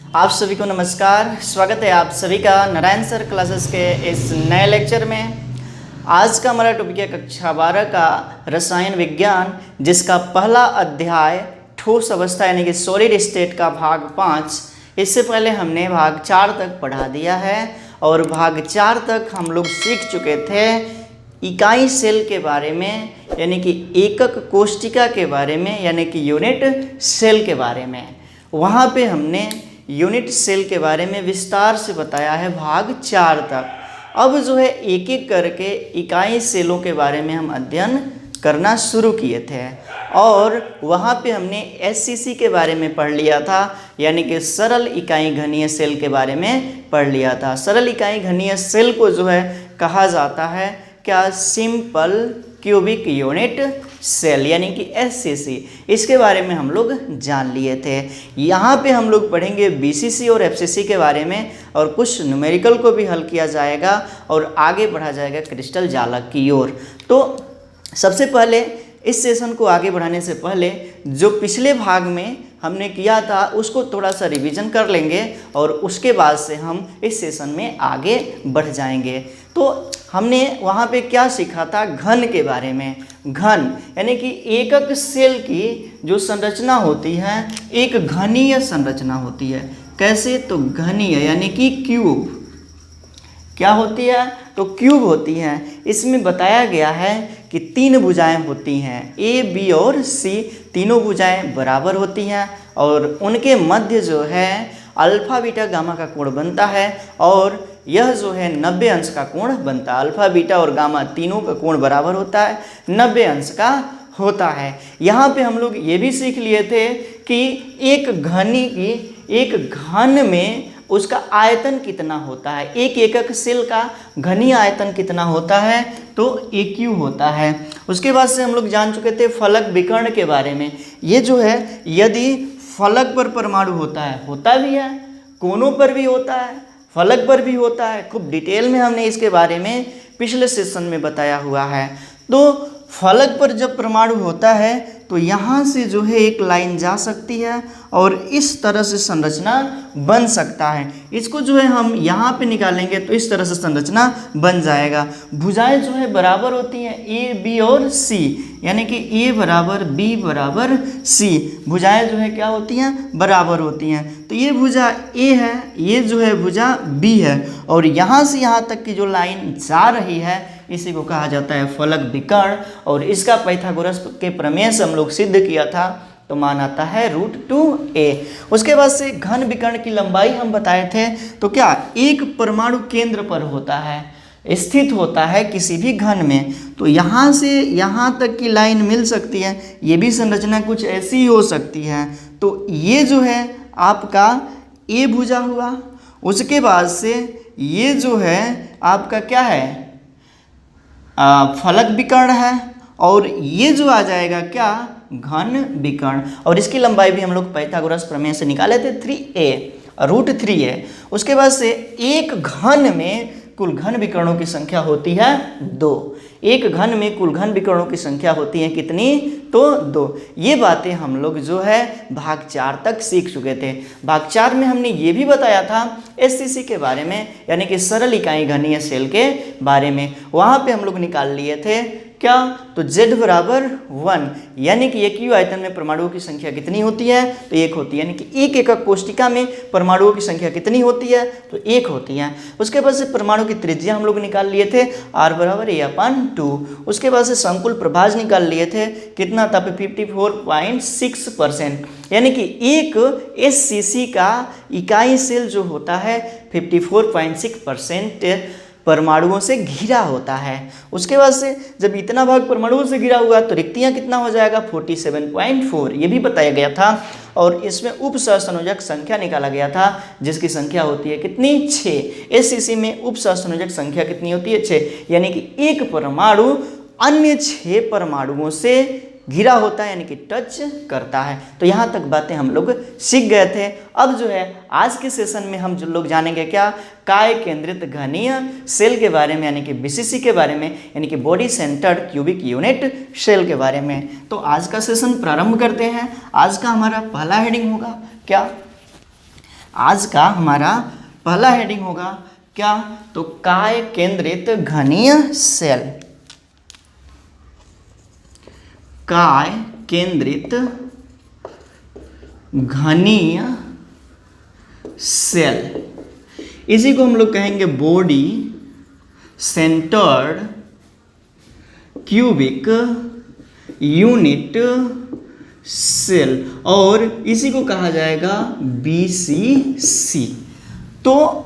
आप सभी को नमस्कार। स्वागत है आप सभी का नारायण सर क्लासेस के इस नए लेक्चर में। आज का हमारा टॉपिक है कक्षा 12 का रसायन विज्ञान, जिसका पहला अध्याय ठोस अवस्था यानी कि सॉलिड स्टेट का भाग 5। इससे पहले हमने भाग 4 तक पढ़ा दिया है और भाग 4 तक हम लोग सीख चुके थे इकाई सेल के बारे में, यानी कि एकक कोशिका के बारे में, यानी कि यूनिट सेल के बारे में। वहाँ पे हमने यूनिट सेल के बारे में विस्तार से बताया है भाग 4 तक। अब जो है एक एक करके इकाई सेलों के बारे में हम अध्ययन करना शुरू किए थे और वहाँ पे हमने एससीसी के बारे में पढ़ लिया था, यानी कि सरल इकाई घनीय सेल के बारे में पढ़ लिया था। सरल इकाई घनीय सेल को जो है कहा जाता है क्या, सिंपल क्यूबिक यूनिट सेल, यानी कि एससीसी। इसके बारे में हम लोग जान लिए थे। यहाँ पे हम लोग पढ़ेंगे बीसीसी और एफसीसी के बारे में और कुछ न्यूमेरिकल को भी हल किया जाएगा और आगे बढ़ा जाएगा क्रिस्टल जालक की ओर। तो सबसे पहले इस सेशन को आगे बढ़ाने से पहले जो पिछले भाग में हमने किया था उसको थोड़ा सा रिवीजन कर लेंगे और उसके बाद से हम इस सेशन में आगे बढ़ जाएंगे। तो हमने वहाँ पे क्या सीखा था, घन के बारे में। घन यानी कि एकक सेल की जो संरचना होती है एक घनीय संरचना होती है। कैसे? तो घनीय यानी कि क्यूब। क्या होती है? तो क्यूब होती है। इसमें बताया गया है कि 3 भुजाएं होती हैं, ए बी और सी। तीनों भुजाएं बराबर होती हैं और उनके मध्य जो है अल्फा बीटा गामा का कोण बनता है और यह जो है 90 अंश का कोण बनता है। अल्फा बीटा और गामा तीनों का कोण बराबर होता है, 90 अंश का होता है। यहाँ पे हम लोग ये भी सीख लिए थे कि एक घन में उसका आयतन कितना होता है, एक एकक सेल का घनीय आयतन कितना होता है, तो AQ होता है। उसके बाद से हम लोग जान चुके थे फलक विकर्ण के बारे में। ये जो है यदि फलक पर परमाणु होता भी है, कोनों पर भी होता है, फलक पर भी होता है। खूब डिटेल में हमने इसके बारे में पिछले सेशन में बताया हुआ है। तो फलक पर जब परमाणु होता है तो यहाँ से जो है एक लाइन जा सकती है और इस तरह से संरचना बन सकता है। इसको जो है हम यहाँ पे निकालेंगे तो इस तरह से संरचना बन जाएगा। भुजाएं जो है बराबर होती हैं, ए बी और सी, यानी कि ए बराबर बी बराबर सी। भुजाएं जो है क्या होती हैं? बराबर होती हैं। तो ये भुजा ए है, ये जो है भुजा बी है और यहाँ से यहाँ तक की जो लाइन जा रही है इसी को कहा जाता है फलक विकर्ण। और इसका पाइथागोरस के प्रमेय से हम लोग सिद्ध किया था, तो मान आता है √2a। उसके बाद से घन विकर्ण की लंबाई हम बताए थे। तो क्या एक परमाणु केंद्र पर होता है, स्थित होता है किसी भी घन में, तो यहाँ से यहाँ तक की लाइन मिल सकती है। ये भी संरचना कुछ ऐसी हो सकती है। तो ये जो है आपका ए भुजा हुआ। उसके बाद से ये जो है आपका क्या है, फलक विकर्ण है और ये जो आ जाएगा क्या, घन विकर्ण। और इसकी लंबाई भी हम लोग पाइथागोरस प्रमेय से निकाले थे, 3a √3a। उसके बाद से एक घन में कुल घन विकर्णों की संख्या होती है 2। एक घन में कुल घन विकर्णों की संख्या होती है कितनी? तो 2। ये बातें हम लोग जो है भाग 4 तक सीख चुके थे। भाग 4 में हमने ये भी बताया था एससीसी के बारे में, यानी कि सरल इकाई घनीय सेल के बारे में। वहाँ पे हम लोग निकाल लिए थे क्या, तो Z बराबर 1, यानी कि एक आयतन में परमाणुओं की संख्या कितनी होती है? तो 1 होती है। यानी कि एक एकक कोशिका में परमाणुओं की संख्या कितनी होती है? तो 1 होती है। उसके बाद से परमाणु की त्रिज्या हम लोग निकाल लिए थे, R बराबर A/2। उसके बाद से संकुल प्रभाज निकाल लिए थे, कितना था? 54.6%। यानी कि एक एससीसी का इकाई सेल जो होता है 54.6% परमाणुओं से घिरा होता है। उसके बाद से जब इतना भाग परमाणुओं से घिरा हुआ तो रिक्तियाँ कितना हो जाएगा? 47.4। ये भी बताया गया था। और इसमें उप सहसंयोजक संख्या निकाला गया था, जिसकी संख्या होती है कितनी? 6। एससीसी में उप सहसंयोजक संख्या कितनी होती है? 6। यानी कि एक परमाणु अन्य 6 परमाणुओं से घिरा होता है, यानी कि टच करता है। तो यहाँ तक बातें हम लोग सीख गए थे। अब जो है आज के सेशन में हम जो लोग जानेंगे क्या, काय केंद्रित घनीय सेल के बारे में, यानी कि बीसीसी के बारे में, यानी कि body centred cubic unit cell के बारे में। तो आज का सेशन प्रारंभ करते हैं। आज का हमारा पहला हेडिंग होगा क्या, आज का हमारा पहला हेडिंग होगा क्या, तो काय केंद्रित घनीय सेल। काय केंद्रित घनीय सेल, इसी को हम लोग कहेंगे body centred cubic unit cell, और इसी को कहा जाएगा BCC। तो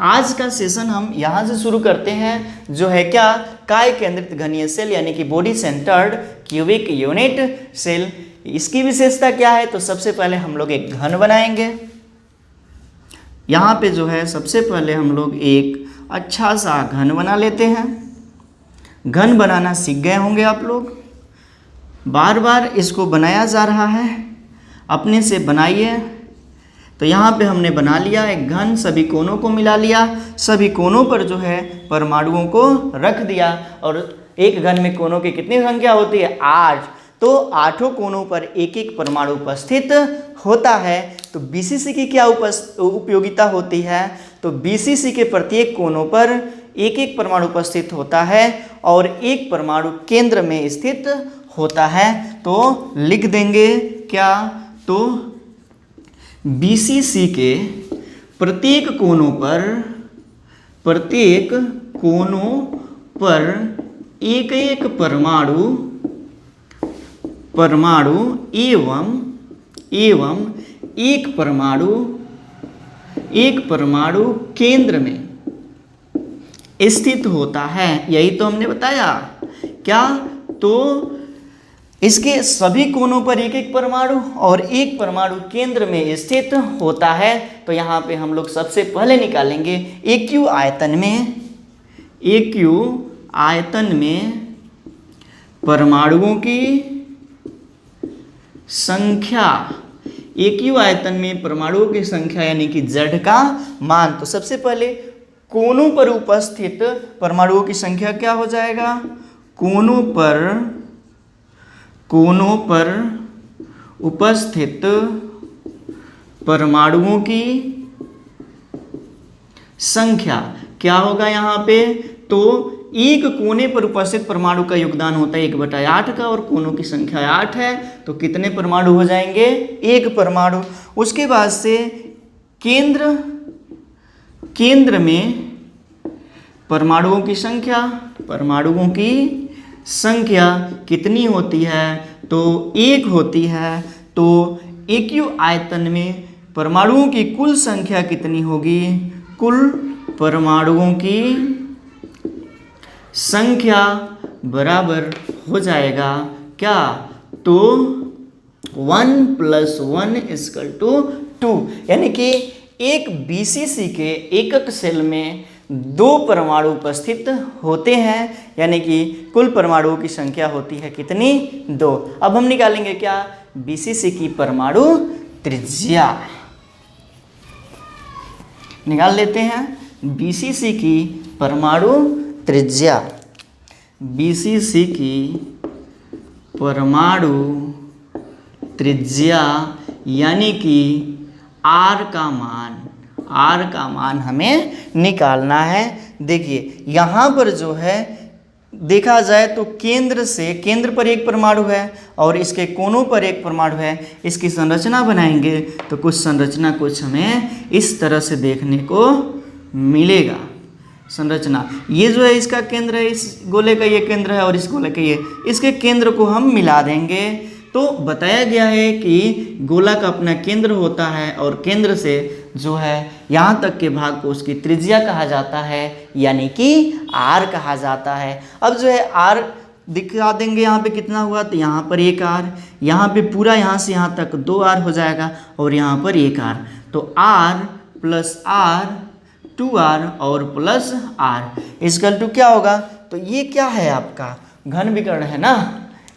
आज का सेशन हम यहाँ से शुरू करते हैं, जो है क्या, काय केंद्रित घनीय सेल यानी कि body centred cubic unit cell. इसकी विशेषता क्या है, तो सबसे पहले हम लोग एक घन बनाएंगे। यहाँ पे जो है सबसे पहले हम लोग एक अच्छा सा घन बना लेते हैं। घन बनाना सीख गए होंगे आप लोग, बार बार इसको बनाया जा रहा है, अपने से बनाइए। तो यहाँ पे हमने बना लिया एक घन, सभी कोनों को मिला लिया, सभी कोनों पर जो है परमाणुओं को रख दिया, और एक घन में कोनों की कितनी संख्या होती है, 8। तो 8 कोनों पर एक एक परमाणु उपस्थित होता है। तो BCC की क्या उपयोगिता होती है, तो BCC के प्रत्येक कोनों पर एक एक परमाणु उपस्थित होता है और एक परमाणु केंद्र में स्थित होता है। तो लिख देंगे क्या, तो BCC के प्रत्येक कोनों पर एक एक परमाणु एवं एक परमाणु केंद्र में स्थित होता है। यही तो हमने बताया क्या, तो इसके सभी कोनों पर एक एक परमाणु और एक परमाणु केंद्र में स्थित होता है। तो यहाँ पे हम लोग सबसे पहले निकालेंगे AQ आयतन में परमाणुओं की संख्या, AQ आयतन में परमाणुओं की संख्या यानी कि Z का मान। तो सबसे पहले कोनों पर उपस्थित परमाणुओं की संख्या क्या हो जाएगा, कोनों पर उपस्थित परमाणुओं की संख्या क्या होगा यहाँ पे, तो एक कोने पर उपस्थित परमाणु का योगदान होता है 1/8 का, और कोनों की संख्या 8 है। तो कितने परमाणु हो जाएंगे, 1 परमाणु। उसके बाद से केंद्र में परमाणुओं की संख्या कितनी होती है, तो 1 होती है। तो AQ आयतन में परमाणुओं की कुल संख्या कितनी होगी, कुल परमाणुओं की संख्या बराबर हो जाएगा क्या, तो 1 + 1 = 2, यानी कि एक BCC के एकक सेल में 2 परमाणु उपस्थित होते हैं, यानी कि कुल परमाणुओं की संख्या होती है कितनी, 2। अब हम निकालेंगे क्या, BCC की परमाणु त्रिज्या निकाल लेते हैं। BCC की परमाणु त्रिज्या, BCC की परमाणु त्रिज्या यानी कि R का मान हमें निकालना है। देखिए यहाँ पर जो है देखा जाए तो केंद्र पर एक परमाणु है और इसके कोनों पर एक परमाणु है। इसकी संरचना बनाएंगे तो कुछ संरचना हमें इस तरह से देखने को मिलेगा। संरचना ये जो है इसका केंद्र है, इस गोले का ये केंद्र है और इस गोले का ये, इसके केंद्र को हम मिला देंगे। तो बताया गया है कि गोला का अपना केंद्र होता है और केंद्र से जो है यहाँ तक के भाग को उसकी त्रिज्या कहा जाता है, यानी कि R कहा जाता है। अब जो है R दिखा देंगे यहाँ पे कितना हुआ, तो यहाँ पर 1 R, यहाँ पे पूरा यहाँ से यहाँ तक 2 R हो जाएगा और यहाँ पर 1 R, तो R + R 2R और प्लस R इक्वल टू क्या होगा, तो ये क्या है आपका घन विकर्ण है ना,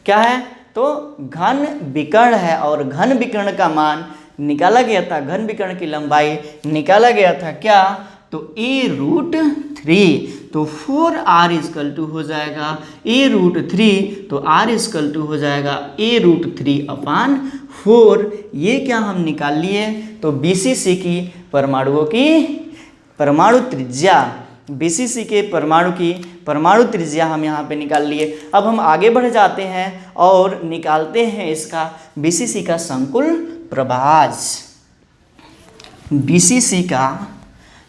क्या है, तो घन विकर्ण है। और घन विकर्ण का मान निकाला गया था, घन विकर्ण की लंबाई निकाला गया था क्या, तो a√3, तो 4r इजकल टू हो जाएगा a√3, तो r इजकल टू हो जाएगा a√3/4। ये क्या हम निकाल लिए, तो BCC की परमाणुओं की परमाणु त्रिज्या, BCC के परमाणु की परमाणु त्रिज्या हम यहाँ पे निकाल लिए। अब हम आगे बढ़ जाते हैं और निकालते हैं इसका BCC का संकुल प्रभाज। BCC का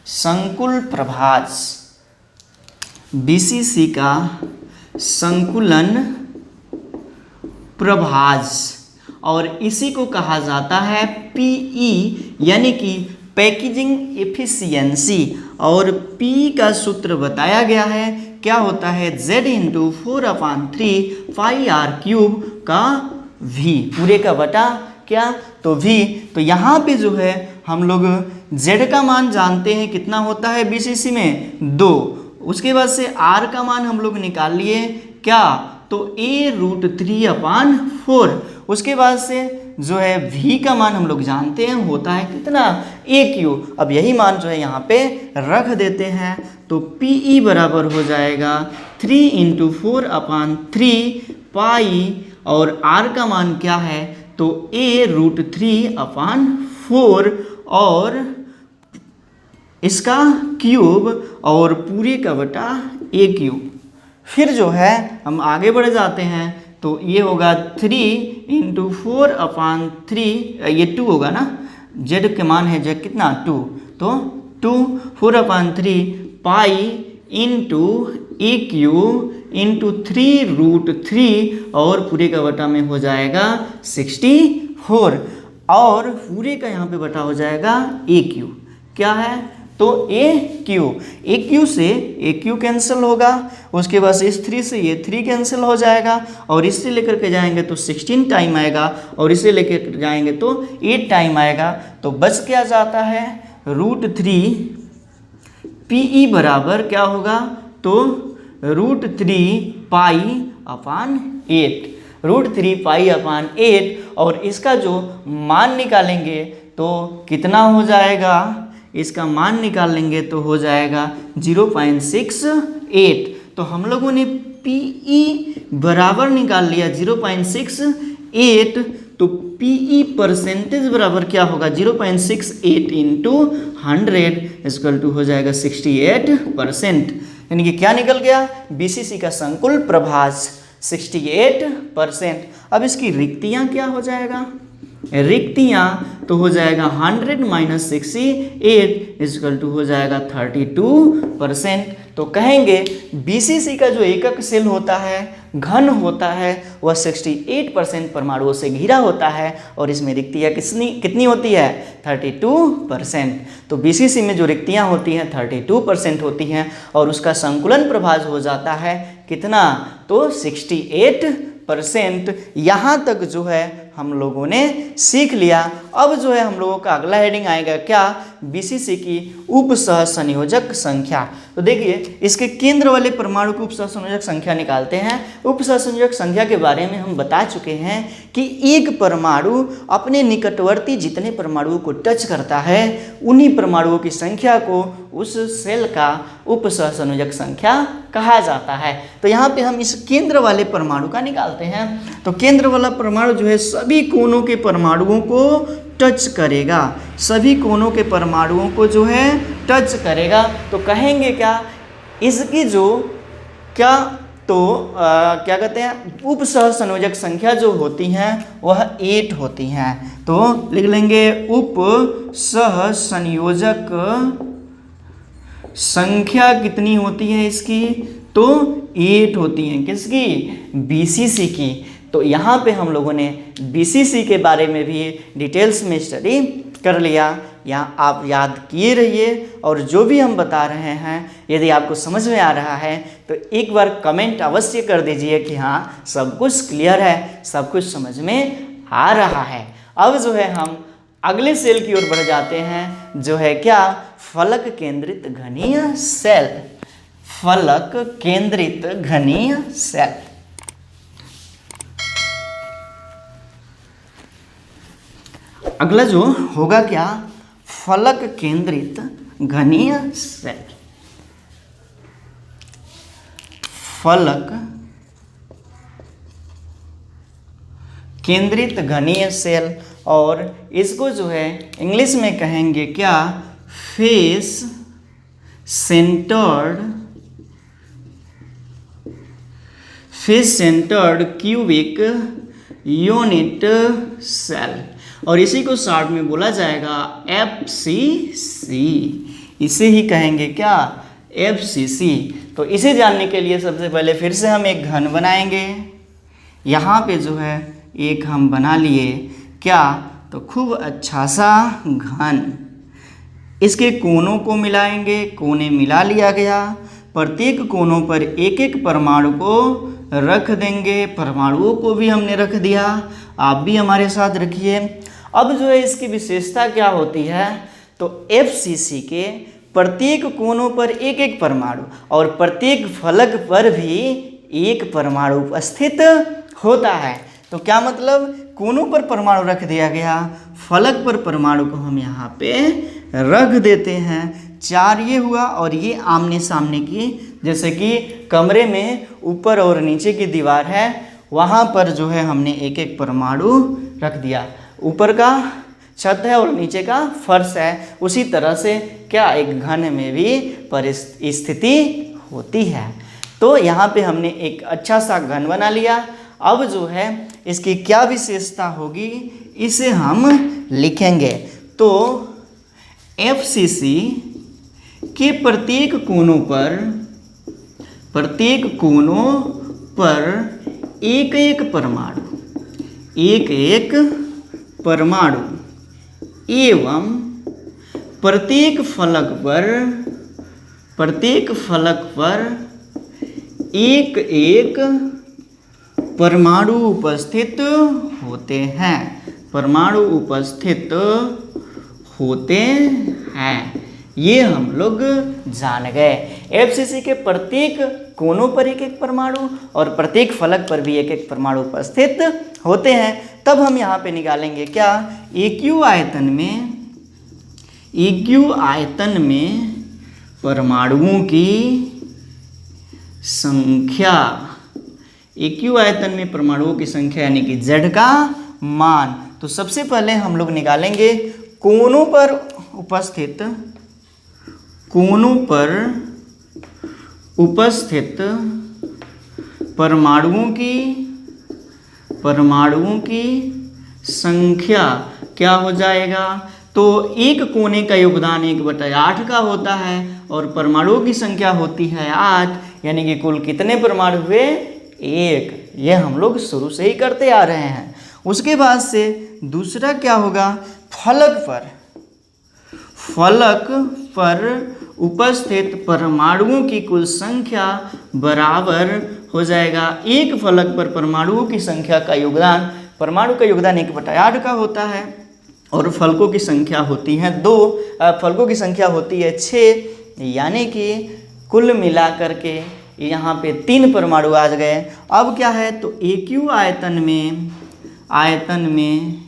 संकुल प्रभाज, BCC का संकुलन प्रभाज, और इसी को कहा जाता है PE यानी कि पैकेजिंग एफिशिएंसी। और P का सूत्र बताया गया है, क्या होता है, Z × 4/3 πr³ का V, पूरे का बटा क्या, तो V। तो यहाँ पे जो है हम लोग Z का मान जानते हैं कितना होता है BCC में 2, उसके बाद से R का मान हम लोग निकाल लिए क्या, तो a√3/4, उसके बाद से जो है V का मान हम लोग जानते हैं होता है कितना, AQ। अब यही मान जो है यहाँ पे रख देते हैं, तो PE बराबर हो जाएगा 3 × 4/3 पाई, और R का मान क्या है, तो a√3/4 और इसका क्यूब और पूरे का बटा AQ। फिर जो है हम आगे बढ़ जाते हैं, तो ये होगा 3 × 4/3, ये 2 होगा ना, Z के मान है Z कितना 2, तो 2 4/3 पाई इंटू AQ इंटू 3√3 और पूरे का बटा में हो जाएगा 64, और पूरे का यहाँ पे बटा हो जाएगा AQ, क्या है, तो AQ से AQ कैंसिल होगा, उसके बाद इस 3 से ये 3 कैंसिल हो जाएगा, और इससे लेकर के जाएंगे तो 16 टाइम आएगा, और इसे लेकर जाएंगे तो 8 टाइम आएगा, तो बच क्या जाता है √3। PE बराबर क्या होगा, तो √3 π/8, √3 π/8, और इसका जो मान निकालेंगे तो कितना हो जाएगा, इसका मान निकालेंगे तो हो जाएगा 0.68। तो हम लोगों ने PE बराबर निकाल लिया 0.68, तो PE परसेंटेज बराबर क्या होगा 0.68 × 100 इक्वल टू हो जाएगा 68%। यानी कि क्या निकल गया, BCC का संकुल प्रभाज 68%। अब इसकी रिक्तियाँ क्या हो जाएगा, रिक्तियाँ तो हो जाएगा 100 - 68 इक्वल टू हो जाएगा 32%। तो कहेंगे BCC का जो एकक सेल होता है, घन होता है, वह 68% परमाणुओं से घिरा होता है, और इसमें रिक्तियाँ कितनी होती है 32%। तो BCC में जो रिक्तियाँ होती हैं 32% होती हैं, और उसका संकुलन प्रभाज हो जाता है कितना, तो 68%। यहाँ तक जो है हम लोगों ने सीख लिया। अब जो है हम लोगों का अगला हेडिंग आएगा क्या, BCC की उपसह संयोजक संख्या। तो देखिए इसके केंद्र वाले परमाणु की उपसह संयोजक संख्या निकालते हैं। उपसह संयोजक संख्या के बारे में हम बता चुके हैं कि एक परमाणु अपने निकटवर्ती जितने परमाणुओं को टच करता है उन्हीं परमाणुओं की संख्या को उस सेल का उपसह संयोजक संख्या कहा जाता है। तो यहाँ पे हम इस केंद्र वाले परमाणु का निकालते हैं। तो केंद्र वाला परमाणु जो है सभी कोनों के परमाणुओं को टच करेगा, सभी कोनों के परमाणुओं को जो है टच करेगा। तो कहेंगे क्या, इसकी जो क्या, तो क्या कहते हैं, उपसह संयोजक संख्या जो होती हैं वह 8 होती हैं। तो लिख लेंगे उपसह संयोजक संख्या कितनी होती है इसकी, तो 8 होती हैं। किसकी, BCC की। तो यहाँ पे हम लोगों ने BCC के बारे में भी डिटेल्स में स्टडी कर लिया। यहाँ आप याद किए रहिए, और जो भी हम बता रहे हैं यदि आपको समझ में आ रहा है तो एक बार कमेंट अवश्य कर दीजिए कि हाँ सब कुछ क्लियर है, सब कुछ समझ में आ रहा है। अब जो है हम अगले सेल की ओर बढ़ जाते हैं, जो है क्या, फलक केंद्रित घनीय सेल। फलक केंद्रित घनीय सेल। अगला जो होगा क्या, फलक केंद्रित घनीय सेल। फलक केंद्रित घनीय सेल, और इसको जो है इंग्लिश में कहेंगे क्या, face centred cubic unit cell, और इसी को शॉर्ट में बोला जाएगा FCC। इसे ही कहेंगे क्या, FCC। तो इसे जानने के लिए सबसे पहले फिर से हम एक घन बनाएंगे। यहाँ पे जो है एक हम बना लिए क्या, तो खूब अच्छा सा घन। इसके कोनों को मिलाएंगे, कोने मिला लिया गया। प्रत्येक कोनों पर एक एक परमाणु को रख देंगे। परमाणुओं को भी हमने रख दिया, आप भी हमारे साथ रखिए। अब जो है इसकी विशेषता क्या होती है, तो FCC के प्रत्येक कोनों पर एक एक परमाणु और प्रत्येक फलक पर भी एक परमाणु उपस्थित होता है। तो क्या मतलब, कोनों पर परमाणु रख दिया गया, फलक पर परमाणु को हम यहाँ पे रख देते हैं। 4 ये हुआ, और ये आमने सामने की, जैसे कि कमरे में ऊपर और नीचे की दीवार है, वहाँ पर जो है हमने एक एक परमाणु रख दिया। ऊपर का छत है और नीचे का फर्श है, उसी तरह से क्या एक घन में भी परिस्थिति होती है। तो यहाँ पे हमने एक अच्छा सा घन बना लिया। अब जो है इसकी क्या विशेषता होगी, इसे हम लिखेंगे। तो FCC के प्रत्येक कोनों पर एक एक परमाणु एवं प्रत्येक फलक पर एक एक परमाणु उपस्थित होते हैं। ये हम लोग जान गए। FCC के प्रत्येक कोनों पर एक एक परमाणु और प्रत्येक फलक पर भी एक एक परमाणु उपस्थित होते हैं। तब हम यहाँ पे निकालेंगे क्या, AQ आयतन में परमाणुओं की संख्या, AQ आयतन में परमाणुओं की संख्या यानी कि Z का मान। तो सबसे पहले हम लोग निकालेंगे कोनों पर उपस्थित परमाणुओं की संख्या क्या हो जाएगा, तो एक कोने का योगदान 1/8 का होता है और परमाणुओं की संख्या होती है 8, यानी कि कुल कितने परमाणु हुए, 1। ये हम लोग शुरू से ही करते आ रहे हैं। उसके बाद से दूसरा क्या होगा, फलक पर उपस्थित परमाणुओं की कुल संख्या बराबर हो जाएगा एक फलक पर परमाणुओं की संख्या का योगदान, परमाणु का योगदान 1/8 का होता है और फलकों की संख्या होती है 2, फलकों की संख्या होती है 6, यानी कि कुल मिलाकर के यहाँ पे 3 परमाणु आ गए। अब क्या है, तो AQ आयतन में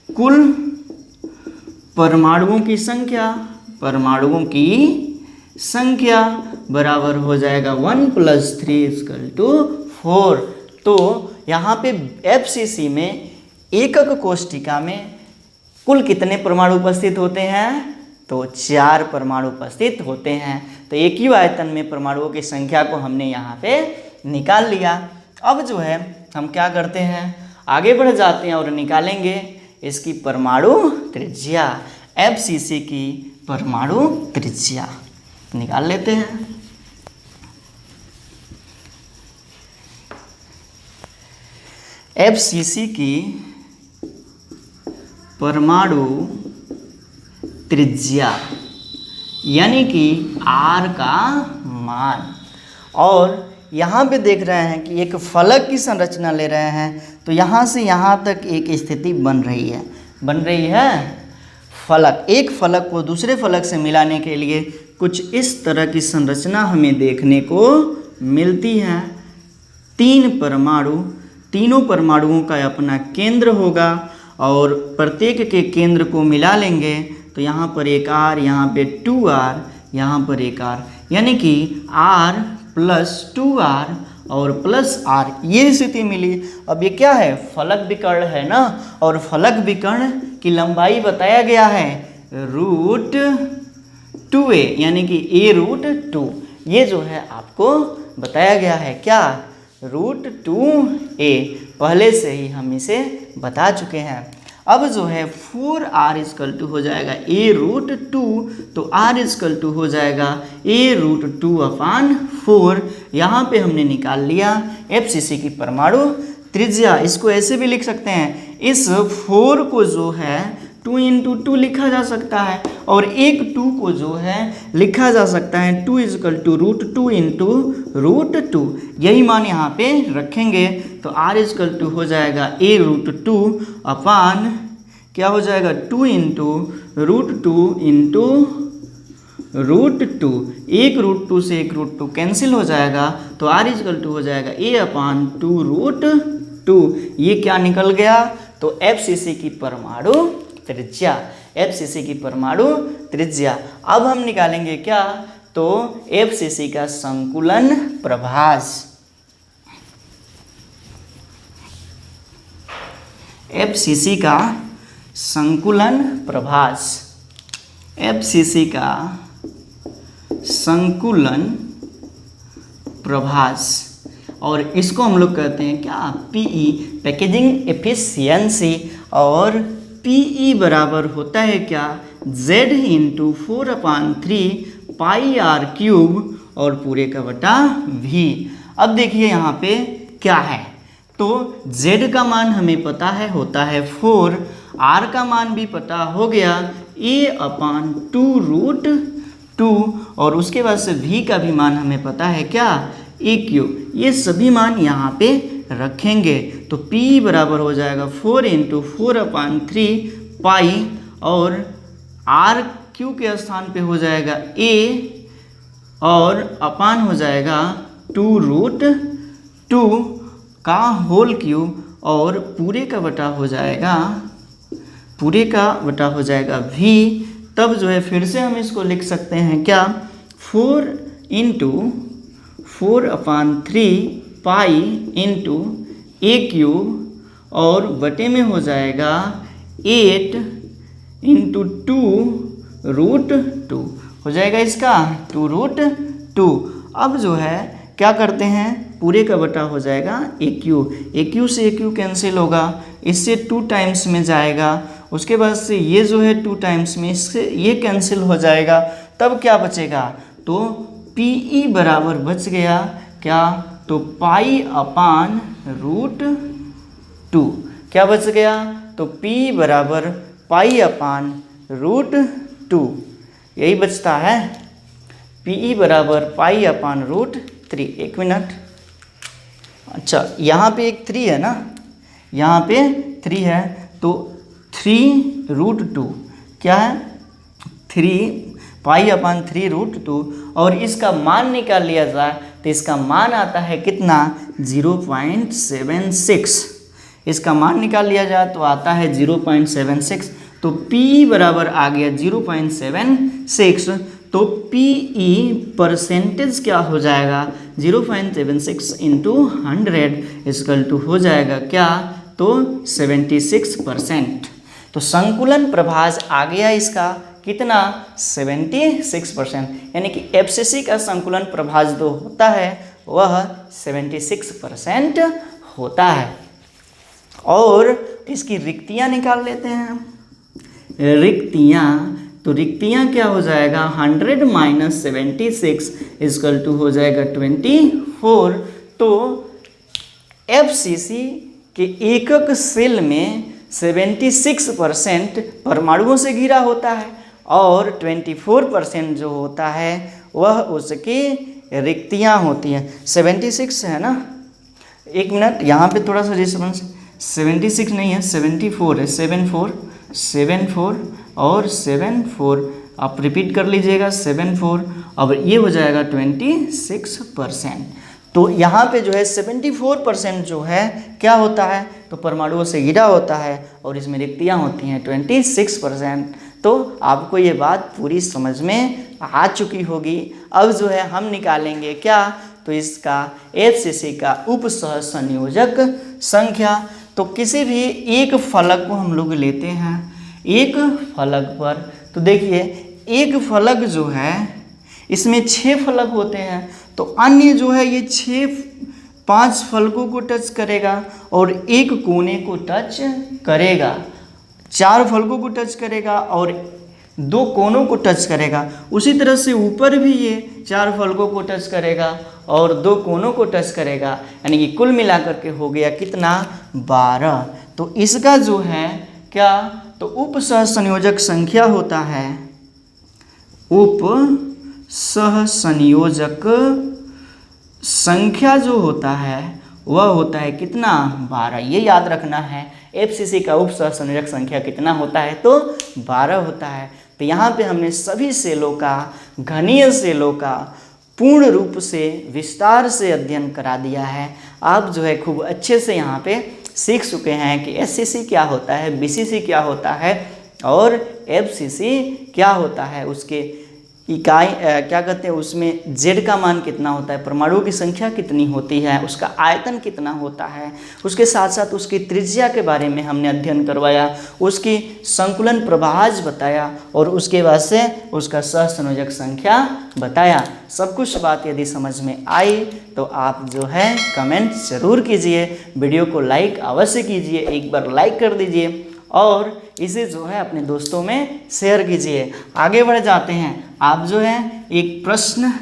कुल परमाणुओं की संख्या बराबर हो जाएगा 1 + 3 = 4। तो यहाँ पे FCC में एकक कोष्ठिका में कुल कितने परमाणु उपस्थित होते हैं, तो 4 परमाणु उपस्थित होते हैं। तो AQ आयतन में परमाणुओं की संख्या को हमने यहाँ पे निकाल लिया। अब जो है हम क्या करते हैं, आगे बढ़ जाते हैं और निकालेंगे इसकी परमाणु त्रिज्या, FCC की परमाणु त्रिज्या निकाल लेते हैं। FCC की परमाणु त्रिज्या यानी कि R का मान, और यहाँ पे देख रहे हैं कि एक फलक की संरचना ले रहे हैं, तो यहाँ से यहाँ तक एक स्थिति बन रही है फलक। एक फलक को दूसरे फलक से मिलाने के लिए कुछ इस तरह की संरचना हमें देखने को मिलती है। 3 परमाणु, तीनों परमाणुओं का अपना केंद्र होगा और प्रत्येक के केंद्र को मिला लेंगे तो यहाँ पर एक R, यहाँ पे 2R, यहाँ पर एक R, यानी कि R + 2R और +R, ये स्थिति मिली। अब ये क्या है, फलक विकर्ण है ना, और फलक विकर्ण की लंबाई बताया गया है √2a, यानी कि a√2, ये जो है आपको बताया गया है क्या, √2a, पहले से ही हम इसे बता चुके हैं। अब जो है 4R = हो जाएगा a√2, तो R = हो जाएगा a√2/4। यहाँ पे हमने निकाल लिया FCC की परमाणु त्रिज्या। इसको ऐसे भी लिख सकते हैं, इस 4 को जो है 2 × 2 लिखा जा सकता है, और एक 2 को जो है लिखा जा सकता है 2 = √2 × √2। यही मान यहाँ पे रखेंगे, तो R = हो जाएगा a√2 अपान क्या हो जाएगा 2 × √2 × √2। एक √2 से एक √2 कैंसिल हो जाएगा, तो R = हो जाएगा a/2√2। ये क्या निकल गया, तो FCC की परमाणु त्रिज्या, FCC की परमाणु त्रिज्या। अब हम निकालेंगे क्या, तो FCC का संकुलन प्रभाज। FCC का संकुलन प्रभाज, FCC का संकुलन प्रभाज, और इसको हम लोग कहते हैं क्या, PE, पैकेजिंग एफिशिएंसी। और PE बराबर होता है क्या, Z × 4/3 πr³ और पूरे का बटा V। अब देखिए यहाँ पे क्या है, तो Z का मान हमें पता है होता है 4, R का मान भी पता हो गया a/2√2, और उसके बाद से V का भी मान हमें पता है क्या, AQ। ये सभी मान यहाँ पे रखेंगे, तो P बराबर हो जाएगा 4 × 4/3 पाई, और RQ के स्थान पे हो जाएगा A, और अपान हो जाएगा 2√2 का होल क्यूब, और पूरे का बटा हो जाएगा, पूरे का बटा हो जाएगा V। तब जो है फिर से हम इसको लिख सकते हैं क्या, 4 × 4/3 पाई × A³ और बटे में हो जाएगा 8 × 2√2 हो जाएगा इसका 2√2। अब जो है क्या करते हैं, पूरे का बटा हो जाएगा AQ से AQ कैंसिल होगा, इससे 2 टाइम्स में जाएगा, उसके बाद से ये जो है 2 टाइम्स में, इससे ये कैंसिल हो जाएगा। तब क्या बचेगा, तो PE बराबर बच गया क्या, तो π/√2। क्या बच गया, तो P बराबर π/√2, यही बचता है, PE बराबर π/√3। एक मिनट, अच्छा यहाँ पे एक 3 है ना, यहाँ पे 3 है, तो 3√2 क्या है, 3 π/3√2, और इसका मान निकाल लिया जाए तो इसका मान आता है कितना, 0.76। इसका मान निकाल लिया जाए तो आता है 0.76, तो P बराबर आ गया 0.76, तो PE परसेंटेज क्या हो जाएगा, 0.76 × 100 हो जाएगा क्या, तो 76%। तो संकुलन प्रभाज आ गया इसका कितना, 76%, यानी कि FCC का संकुलन प्रभाज जो होता है वह 76% होता है। और इसकी रिक्तियाँ निकाल लेते हैं, रिक्तियाँ, तो रिक्तियाँ क्या हो जाएगा, 100 - 76 = हो जाएगा 24। तो FCC के एकक सेल में 76% परमाणुओं से घिरा होता है, और 24% जो होता है वह उसकी रिक्तियाँ होती हैं। 76 है ना, एक मिनट यहाँ पे थोड़ा सा डिस्टर्बेंस, 76 नहीं है, 74 है, 74 और 74, आप रिपीट कर लीजिएगा 74, अब ये हो जाएगा 26%। तो यहाँ पे जो है 74% जो है क्या होता है, तो परमाणुओं से घिरा होता है, और इसमें रिक्तियाँ होती हैं 26%। तो आपको ये बात पूरी समझ में आ चुकी होगी। अब जो है हम निकालेंगे क्या, तो इसका FCC का उप सह संयोजक संख्या। तो किसी भी एक फलक को हम लोग लेते हैं, एक फलक पर, तो देखिए एक फलक जो है इसमें 6 फलक होते हैं, तो अन्य जो है ये 5 फलकों को टच करेगा और एक कोने को टच करेगा, 4 फलकों को टच करेगा और 2 कोनों को टच करेगा। उसी तरह से ऊपर भी ये 4 फलकों को टच करेगा और 2 कोनों को टच करेगा, यानी कि कुल मिलाकर के हो गया कितना, 12। तो इसका जो है क्या, तो उप सह संयोजक संख्या होता है, उप सह संयोजक संख्या जो होता है वह होता है कितना, 12। ये याद रखना है, FCC का उप सह संयोजक संख्या कितना होता है, तो 12 होता है। तो यहाँ पे हमने सभी सेलों का, घनीय सेलों का पूर्ण रूप से विस्तार से अध्ययन करा दिया है। आप जो है खूब अच्छे से यहाँ पे सीख चुके हैं कि SCC क्या होता है, BCC क्या होता है और FCC क्या होता है, उसके इकाई क्या कहते हैं, उसमें Z का मान कितना होता है, परमाणुओं की संख्या कितनी होती है, उसका आयतन कितना होता है, उसके साथ साथ उसकी त्रिज्या के बारे में हमने अध्ययन करवाया, उसकी संकुलन प्रभाज बताया और उसके बाद से उसका सहसंयोजक संख्या बताया। सब कुछ बात यदि समझ में आई तो आप जो है कमेंट ज़रूर कीजिए, वीडियो को लाइक अवश्य कीजिए, एक बार लाइक कर दीजिए और इसे जो है अपने दोस्तों में शेयर कीजिए। आगे बढ़ जाते हैं, आप जो है एक प्रश्न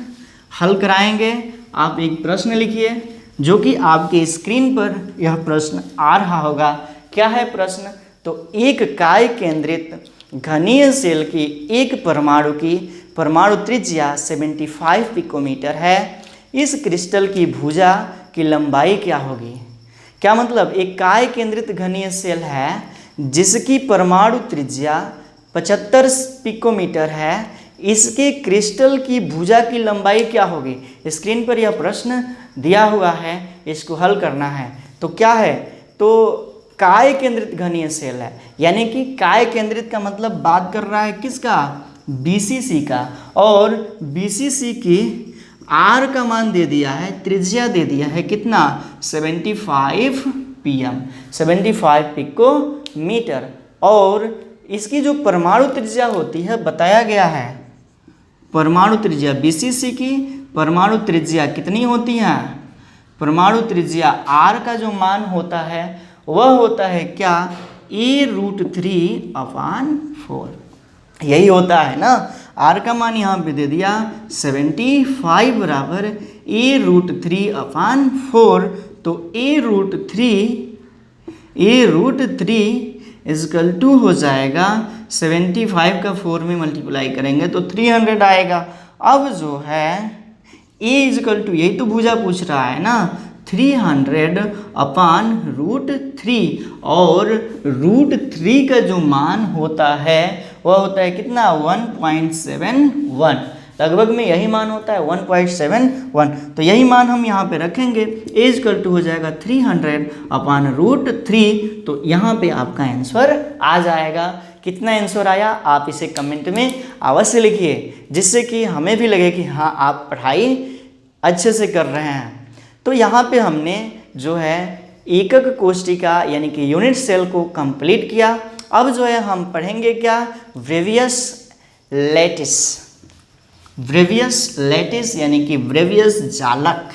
हल कराएंगे। आप एक प्रश्न लिखिए जो कि आपके स्क्रीन पर यह प्रश्न आ रहा होगा। क्या है प्रश्न, तो एक काय केंद्रित घनीय सेल की एक परमाणु की परमाणु त्रिज्या 75 पिकोमीटर है, इस क्रिस्टल की भुजा की लंबाई क्या होगी। क्या मतलब, एक काय केंद्रित घनीय सेल है जिसकी परमाणु त्रिज्या 75 पिकोमीटर है, इसके क्रिस्टल की भुजा की लंबाई क्या होगी। स्क्रीन पर यह प्रश्न दिया हुआ है, इसको हल करना है। तो क्या है, तो काय केंद्रित घनीय सेल है, यानी कि काय केंद्रित का मतलब बात कर रहा है किसका, BCC का, और BCC की R का मान दे दिया है, त्रिज्या दे दिया है कितना, 75 pm, 75 पिकोमीटर, और इसकी जो परमाणु त्रिज्या होती है बताया गया है, परमाणु त्रिज्या BCC की परमाणु त्रिज्या कितनी होती है, परमाणु त्रिज्या R का जो मान होता है वह होता है क्या, A√3/4, यही होता है ना। R का मान यहाँ पे दे दिया 75 बराबर A√3/4, तो A√3 इजकल टू हो जाएगा 75 का 4 में मल्टीप्लाई करेंगे तो 300 आएगा। अब जो है A इजकल टू, यही तो भुजा पूछ रहा है ना, 300/√3, और √3 का जो मान होता है वह होता है कितना, 1.71, लगभग में यही मान होता है 1.71। तो यही मान हम यहाँ पे रखेंगे, एज इक्वल टू हो जाएगा 300/√3। तो यहाँ पे आपका आंसर आ जाएगा। कितना आंसर आया आप इसे कमेंट में अवश्य लिखिए, जिससे कि हमें भी लगे कि हाँ आप पढ़ाई अच्छे से कर रहे हैं। तो यहाँ पे हमने जो है एकक कोष्टिका यानी कि यूनिट सेल को कंप्लीट किया। अब जो है हम पढ़ेंगे क्या, ब्रेवियस लैटिस, ब्रेवियस लैटिस यानी कि ब्रेवियस जालक,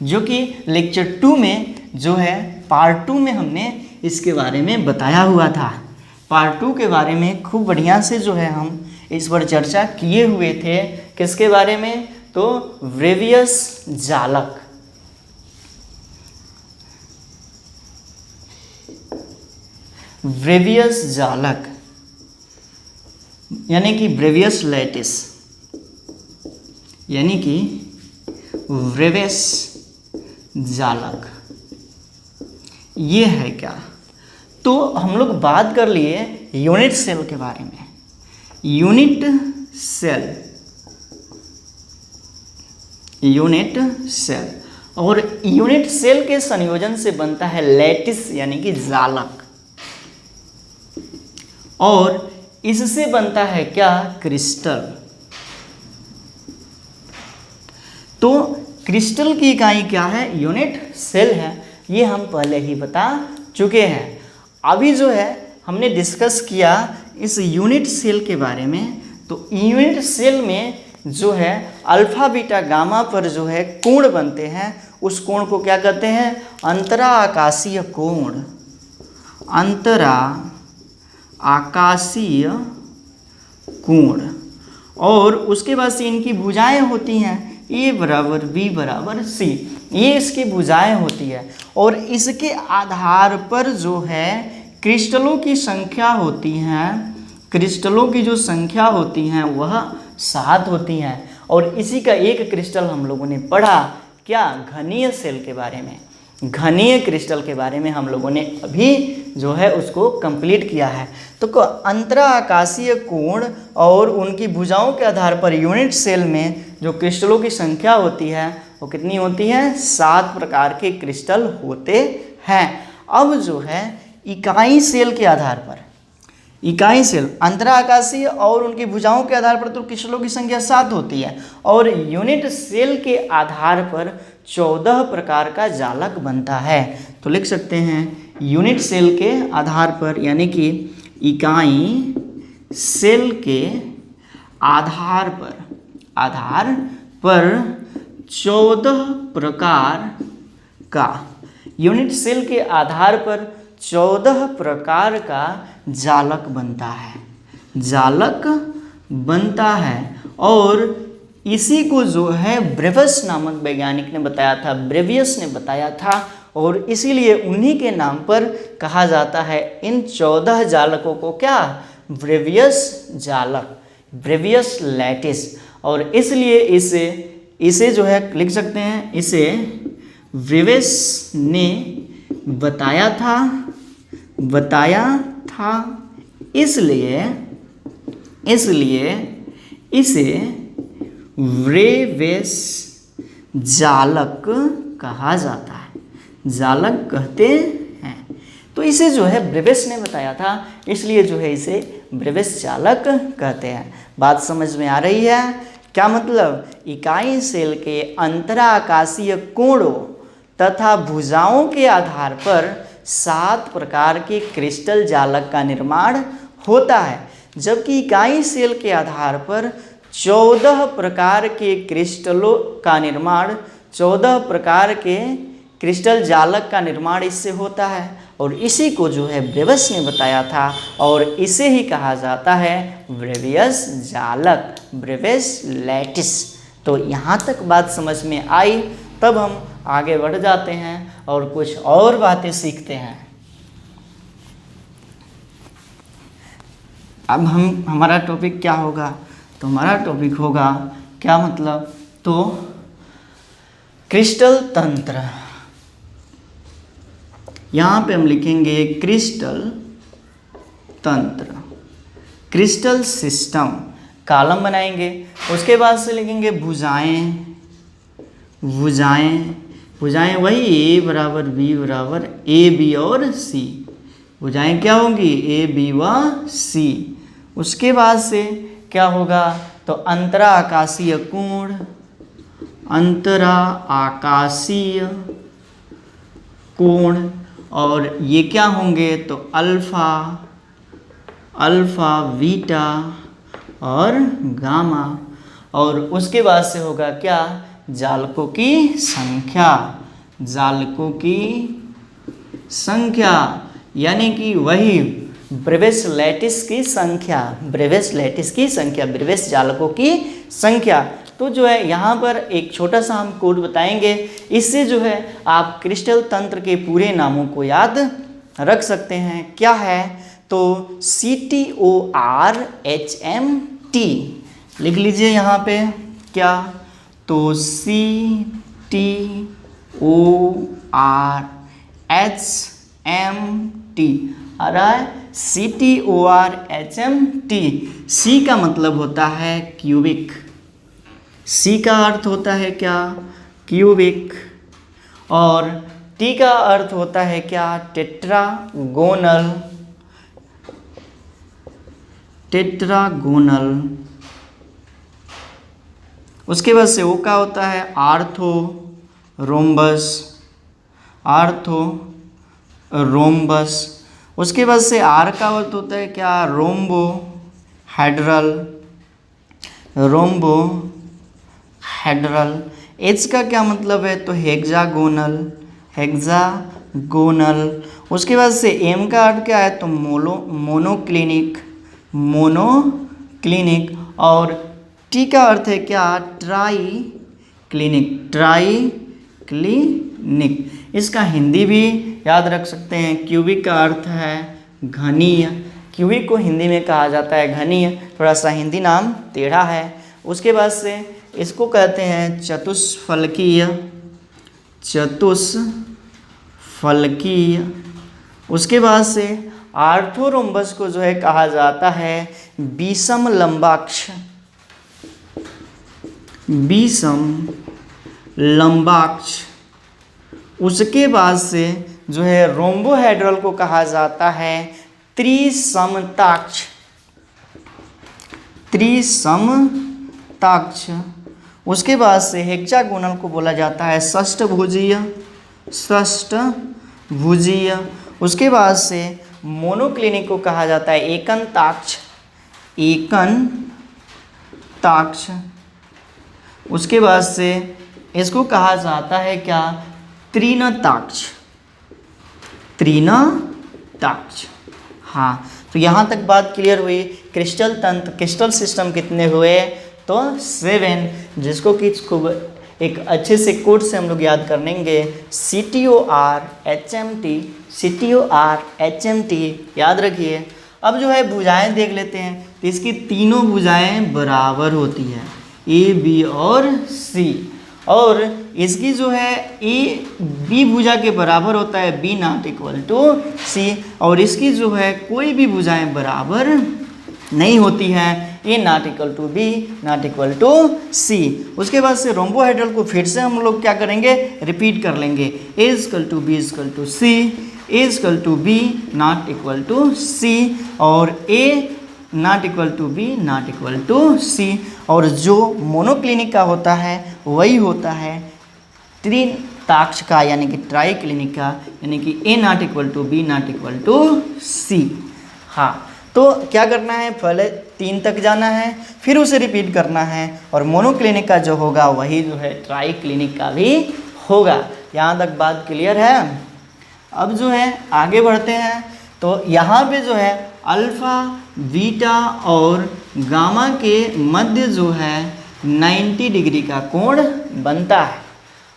जो कि लेक्चर 2 में जो है पार्ट 2 में हमने इसके बारे में बताया हुआ था। पार्ट 2 के बारे में खूब बढ़िया से जो है हम इस पर चर्चा किए हुए थे। किसके बारे में, तो ब्रेवियस जालक, ब्रेवियस जालक यानी कि ब्रेवियस लैटिस यानी कि ब्रेवियस जालक, ये है क्या। तो हम लोग बात कर लिए यूनिट सेल के बारे में। यूनिट सेल, यूनिट सेल, और यूनिट सेल के संयोजन से बनता है लैटिस यानी कि जालक। और इससे बनता है क्या, क्रिस्टल। तो क्रिस्टल की इकाई क्या है, यूनिट सेल है। ये हम पहले ही बता चुके हैं। अभी जो है हमने डिस्कस किया इस यूनिट सेल के बारे में। तो यूनिट सेल में जो है अल्फा बीटा गामा पर जो है कोण बनते हैं, उस कोण को क्या कहते हैं, अंतरा आकाशीय कोण। अंतरा आकाशीय कोण। और उसके बाद से इनकी भुजाएं होती हैं, ए बराबर बी बराबर सी, ये इसकी भुजाएं होती है। और इसके आधार पर जो है क्रिस्टलों की संख्या होती हैं, क्रिस्टलों की जो संख्या होती हैं वह 7 होती हैं। और इसी का एक क्रिस्टल हम लोगों ने पढ़ा, क्या, घनीय सेल के बारे में। घनीय क्रिस्टल के बारे में हम लोगों ने अभी जो है उसको कंप्लीट किया है। तो अंतरा आकाशीय कोण और उनकी भुजाओं के आधार पर यूनिट सेल में जो क्रिस्टलों की संख्या होती है वो कितनी होती है, 7 प्रकार के क्रिस्टल होते हैं। अब जो है इकाई सेल के आधार पर, इकाई सेल अंतरा आकाशीय और उनकी भुजाओं के आधार पर तो क्रिस्टलों की संख्या 7 होती है, और यूनिट सेल के आधार पर 14 प्रकार का जालक बनता है। तो लिख सकते हैं यूनिट सेल के आधार पर, यानी कि इकाई सेल के आधार पर 14 प्रकार का, यूनिट सेल के आधार पर 14 प्रकार का जालक बनता है, जालक बनता है। और इसी को जो है ब्रेवियस नामक वैज्ञानिक ने बताया था, ब्रेवियस ने बताया था, और इसीलिए उन्हीं के नाम पर कहा जाता है इन 14 जालकों को क्या, ब्रेवियस जालक, ब्रेवियस लैटिस। और इसलिए इसे जो है लिख सकते हैं, इसे ब्रेवियस ने बताया था, इसलिए इसे ब्रेवियस जालक कहा जाता है, जालक कहते हैं। तो इसे जो है ब्रेवियस ने बताया था, इसलिए जो है इसे ब्रेवियस जालक कहते हैं। बात समझ में आ रही है? क्या मतलब, इकाई सेल के अंतरा आकाशीय कोणों तथा भुजाओं के आधार पर 7 प्रकार के क्रिस्टल जालक का निर्माण होता है, जबकि इकाई सेल के आधार पर 14 प्रकार के क्रिस्टलों का निर्माण, 14 प्रकार के क्रिस्टल जालक का निर्माण इससे होता है। और इसी को जो है ब्रेवियस ने बताया था, और इसे ही कहा जाता है ब्रेवियस जालक, ब्रेवियस लैटिस। तो यहाँ तक बात समझ में आई, तब हम आगे बढ़ जाते हैं और कुछ और बातें सीखते हैं। अब हमारा टॉपिक क्या होगा, तो हमारा टॉपिक होगा क्या मतलब, तो क्रिस्टल तंत्र। यहाँ पे हम लिखेंगे क्रिस्टल तंत्र, क्रिस्टल सिस्टम, कॉलम बनाएंगे। उसके बाद से लिखेंगे भुजाएं, भुजाएं वही ए बराबर बी बराबर ए बी और सी। भुजाएं क्या होंगी, ए बी व सी। उसके बाद से क्या होगा, तो अंतरा आकाशीय कोण, अंतरा आकाशीय कोण, और ये क्या होंगे, तो अल्फा बीटा और गामा। और उसके बाद से होगा क्या, जालकों की संख्या, जालकों की संख्या, यानी कि वही ब्रेवियस लैटिस की संख्या, ब्रेवियस लैटिस की संख्या, ब्रेवियस जालकों की संख्या। तो जो है यहाँ पर एक छोटा सा हम कोड बताएंगे, इससे जो है आप क्रिस्टल तंत्र के पूरे नामों को याद रख सकते हैं। क्या है, तो CTORHMT लिख लीजिए यहाँ पे, क्या, तो CTORHMT आ रहा है, CTORHMT। सी का मतलब होता है क्यूबिक, सी का अर्थ होता है क्या, क्यूबिक, और टी का अर्थ होता है क्या, टेट्रागोनल, टेट्रागोनल। उसके बाद से ओ का होता है आर्थो रोम्बस, आर्थो रोम्बस। उसके बाद से आर का अर्थ होता है क्या, rhombo hydel, rhombo hydel. H का क्या मतलब है, तो हेक्सागोनल, हेक्सागोनल। उसके बाद से एम का अर्थ क्या है, तो मोनोक्लिनिक, मोनोक्लिनिक। और टी का अर्थ है क्या, ट्राई क्लिनिक, ट्राई क्लिनिक। इसका हिंदी भी याद रख सकते हैं, क्यूबिक का अर्थ है घनीय, क्यूबिक को हिंदी में कहा जाता है घनीय, थोड़ा सा हिंदी नाम टेढ़ा है। उसके बाद से इसको कहते हैं चतुष्फलकीय, चतुष्फलकीय। उसके बाद से आर्थोरोम्बस को जो है कहा जाता है विषम लंबाक्ष, विषम लंबाक्ष। उसके बाद से जो है रोम्बोहेड्रल को कहा जाता है त्रिसमताक्ष, त्रिसमताक्ष। उसके बाद से हेक्सागोनल को बोला जाता है षष्ठभुजीय, षष्ठभुजीय। उसके बाद से मोनोक्लिनिक को कहा जाता है एकंताक्ष, एकंताक्ष। उसके बाद से इसको कहा जाता है क्या, त्रिनताक्ष, त्रिनताक्ष। हाँ, तो यहाँ तक बात क्लियर हुई। क्रिस्टल तंत्र, क्रिस्टल सिस्टम कितने हुए, तो 7, जिसको कि खूब एक अच्छे से कोड से हम लोग याद कर लेंगे, CTOR HMT, याद रखिए। अब जो है भुजाएं देख लेते हैं, तो इसकी तीनों भुजाएं बराबर होती है, A, B और C। और इसकी जो है ए बी भुजा के बराबर होता है, B not equal to C। और इसकी जो है कोई भी भुजाएं बराबर नहीं होती है, A not equal to B not equal to C। उसके बाद से रोम्बोहेड्रल को फिर से हम लोग क्या करेंगे, रिपीट कर लेंगे, A equal to B equal to C, A equal to B not equal to C, और A not equal to B not equal to C। और जो मोनोक्लिनिक का होता है वही होता है त्रिताक्ष का, यानी कि ट्राई क्लिनिक का, यानी कि A not equal to B not equal to C। हाँ, तो क्या करना है, पहले 3 तक जाना है, फिर उसे रिपीट करना है, और मोनोक्लिनिक का जो होगा वही जो है ट्राई क्लिनिक का भी होगा। यहाँ तक बात क्लियर है। अब जो है आगे बढ़ते हैं, तो यहाँ पे जो है अल्फ़ा, बीटा और गामा के मध्य जो है 90 डिग्री का कोण बनता है।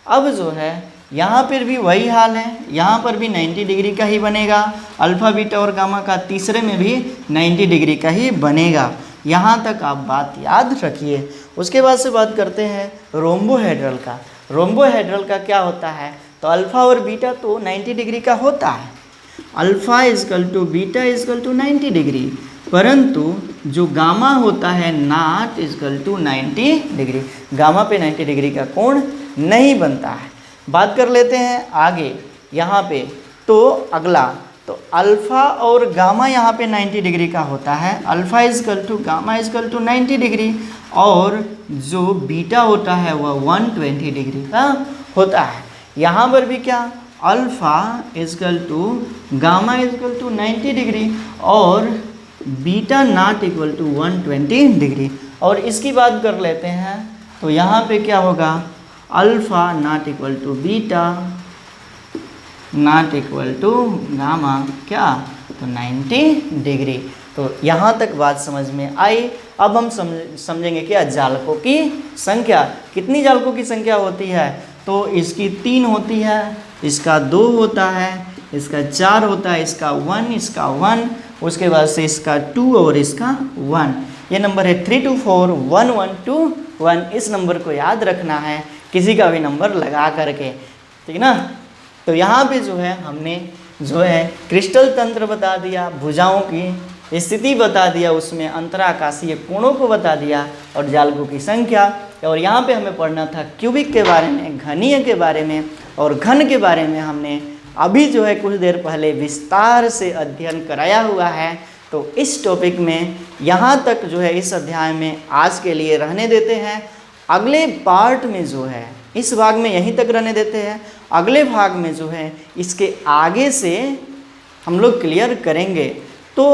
अब जो है यहाँ पर भी वही हाल है, यहाँ पर भी 90 डिग्री का ही बनेगा, अल्फ़ा, बीटा और गामा का तीसरे में भी 90 डिग्री का ही बनेगा। यहाँ तक आप बात याद रखिए। उसके बाद से बात करते हैं रोम्बोहेड्रल का। रोम्बोहेड्रल का क्या होता है, तो अल्फ़ा और बीटा तो 90 डिग्री का होता है, alpha is equal to beta equal to 90 degree, परंतु जो गामा होता है not equal to 90 degree, gamma पे 90 डिग्री का कोण नहीं बनता है। बात कर लेते हैं आगे यहाँ पे, तो अगला तो अल्फ़ा और गामा यहाँ पे 90 डिग्री का होता है, alpha is equal to gamma is equal to 90 degree, और जो बीटा होता है वह 120 डिग्री का होता है। यहाँ पर भी क्या, alpha is equal to gamma is equal to 90 degree और beta not equal to 120 degree. और इसकी बात कर लेते हैं, तो यहाँ पे क्या होगा, alpha not equal to beta not equal to gamma, क्या, तो 90 डिग्री। तो यहाँ तक बात समझ में आई। अब हम समझेंगे क्या, जालकों की संख्या। कितनी जालकों की संख्या होती है, तो इसकी 3 होती है, इसका 2 होता है, इसका 4 होता है, इसका 1, इसका 1, उसके बाद से इसका 2 और इसका 1। ये नंबर है 3 2 4 1 1 2 1। इस नंबर को याद रखना है, किसी का भी नंबर लगा करके, ठीक ना। तो यहाँ पे जो है हमने जो है क्रिस्टल तंत्र बता दिया, भुजाओं की स्थिति बता दिया, उसमें अंतराकाशीय कोणों को बता दिया और जालकों की संख्या। और यहाँ पे हमें पढ़ना था क्यूबिक के बारे में, घनीय के बारे में और घन के बारे में हमने अभी जो है कुछ देर पहले विस्तार से अध्ययन कराया हुआ है। तो इस टॉपिक में यहाँ तक जो है इस अध्याय में आज के लिए रहने देते हैं। अगले पार्ट में जो है इस भाग में यहीं तक रहने देते हैं। अगले भाग में जो है इसके आगे से हम लोग क्लियर करेंगे। तो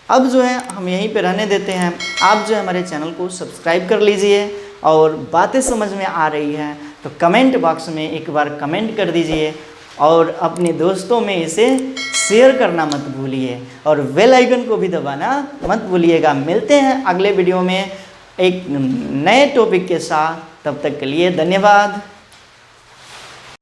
अब जो है हम यहीं पे रहने देते हैं। आप जो है हमारे चैनल को सब्सक्राइब कर लीजिए और बातें समझ में आ रही हैं तो कमेंट बॉक्स में एक बार कमेंट कर दीजिए और अपने दोस्तों में इसे शेयर करना मत भूलिए और बेल आइकन को भी दबाना मत भूलिएगा। मिलते हैं अगले वीडियो में एक नए टॉपिक के साथ। तब तक के लिए धन्यवाद।